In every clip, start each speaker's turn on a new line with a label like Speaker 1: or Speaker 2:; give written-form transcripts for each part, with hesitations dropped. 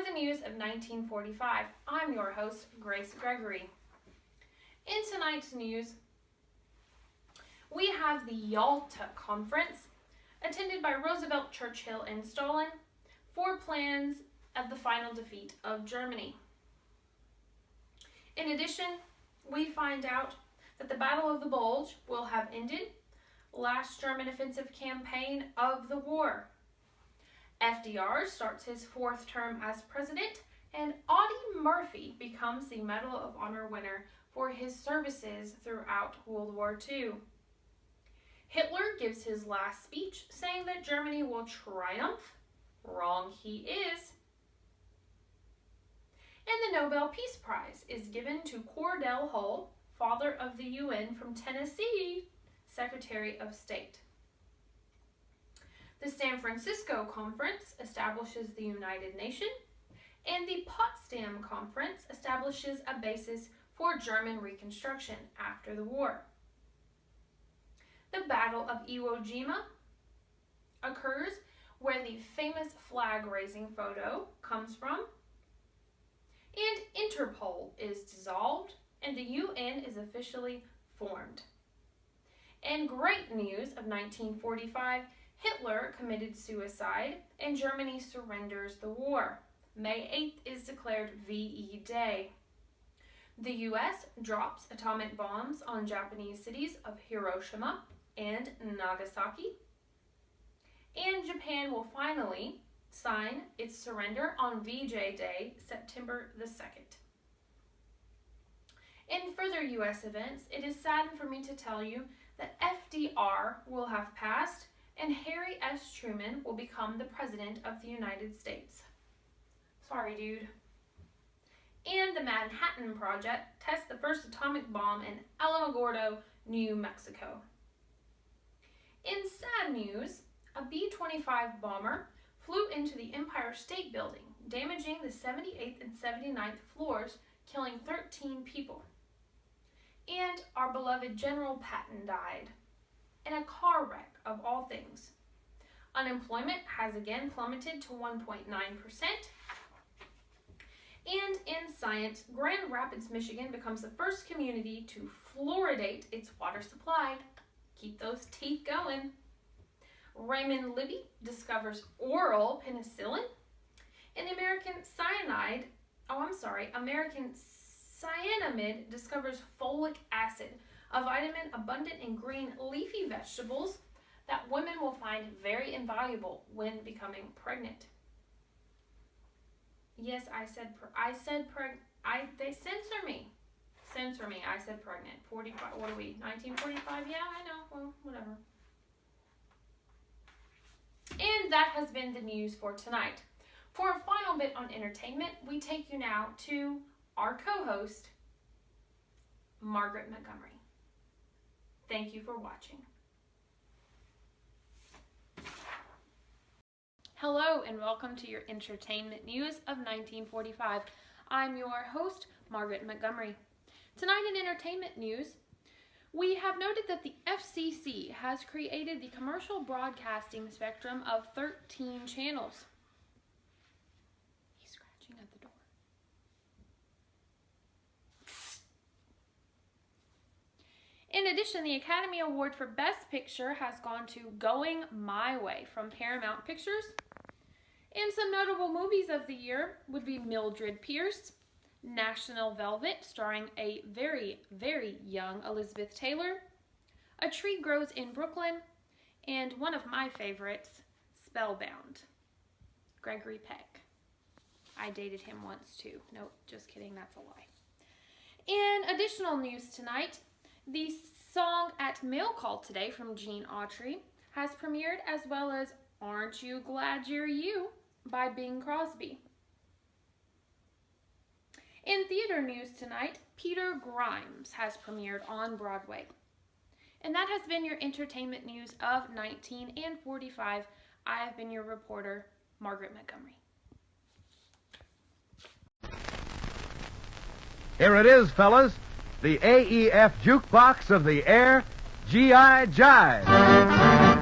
Speaker 1: for the news of 1945. I'm your host, Grace Gregory. In tonight's news, we have the Yalta Conference, attended by Roosevelt, Churchill, and Stalin, for plans of the final defeat of Germany. In addition, we find out that the Battle of the Bulge will have ended, last German offensive campaign of the war. FDR starts his fourth term as president, and Audie Murphy becomes the Medal of Honor winner for his services throughout World War II. Hitler gives his last speech saying that Germany will triumph. Wrong he is. And the Nobel Peace Prize is given to Cordell Hull, Father of the UN from Tennessee, Secretary of State. The San Francisco Conference establishes the United Nations, and the Potsdam Conference establishes a basis for German reconstruction after the war. The Battle of Iwo Jima occurs where the famous flag-raising photo comes from, and Interpol is dissolved, and the UN is officially formed. And great news of 1945, Hitler committed suicide, and Germany surrenders the war. May 8th is declared VE Day. The U.S. drops atomic bombs on Japanese cities of Hiroshima and Nagasaki. And Japan will finally sign its surrender on VJ Day, September the 2nd. In further U.S. events, it is saddened for me to tell you that FDR will have passed and Harry S. Truman will become the President of the United States. Sorry, dude. And the Manhattan Project tests the first atomic bomb in Alamogordo, New Mexico. In sad news, a B-25 bomber flew into the Empire State Building, damaging the 78th and 79th floors, killing 13 people. And our beloved General Patton died in a car wreck, of all things. Unemployment has again plummeted to 1.9%. And in science, Grand Rapids, Michigan becomes the first community to fluoridate its water supply. Keep those teeth going. Raymond Libby discovers oral penicillin. And the American Cyanamid discovers folic acid, a vitamin abundant in green leafy vegetables that women will find very invaluable when becoming pregnant. Yes, they censor me. I said pregnant. 45, what are we, 1945? Yeah, I know, well, whatever. And that has been the news for tonight. For a final bit on entertainment, we take you now to our co-host, Margaret Montgomery. Thank you for watching. Hello and welcome to your entertainment news of 1945. I'm your host, Margaret Montgomery. Tonight in entertainment news, we have noted that the FCC has created the commercial broadcasting spectrum of 13 channels. He's scratching at the door. In addition, the Academy Award for Best Picture has gone to Going My Way from Paramount Pictures. And some notable movies of the year would be Mildred Pierce, National Velvet, starring a very, very young Elizabeth Taylor, A Tree Grows in Brooklyn, and one of my favorites, Spellbound, Gregory Peck. I dated him once too. Nope, just kidding, that's a lie. In additional news tonight, the song At Mail Call Today from Gene Autry has premiered, as well as Aren't You Glad You're You by Bing Crosby. In theater news tonight, Peter Grimes has premiered on Broadway. And that has been your entertainment news of 1945. I have been your reporter, Margaret Montgomery.
Speaker 2: Here it is, fellas, the AEF jukebox of the air, G.I. Jive.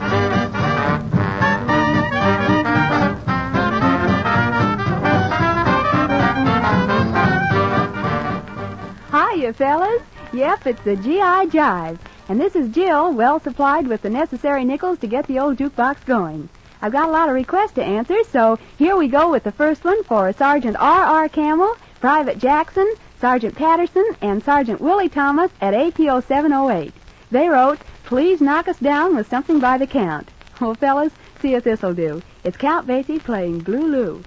Speaker 3: Hiya, fellas. Yep, it's the GI Jive. And this is Jill, well supplied with the necessary nickels to get the old jukebox going. I've got a lot of requests to answer, so here we go with the first one for Sergeant R.R. Camel, Private Jackson, Sergeant Patterson, and Sergeant Willie Thomas at APO 708. They wrote, "Please knock us down with something by the count." Well, fellas, see if this'll do. It's Count Basie playing Blue Lou.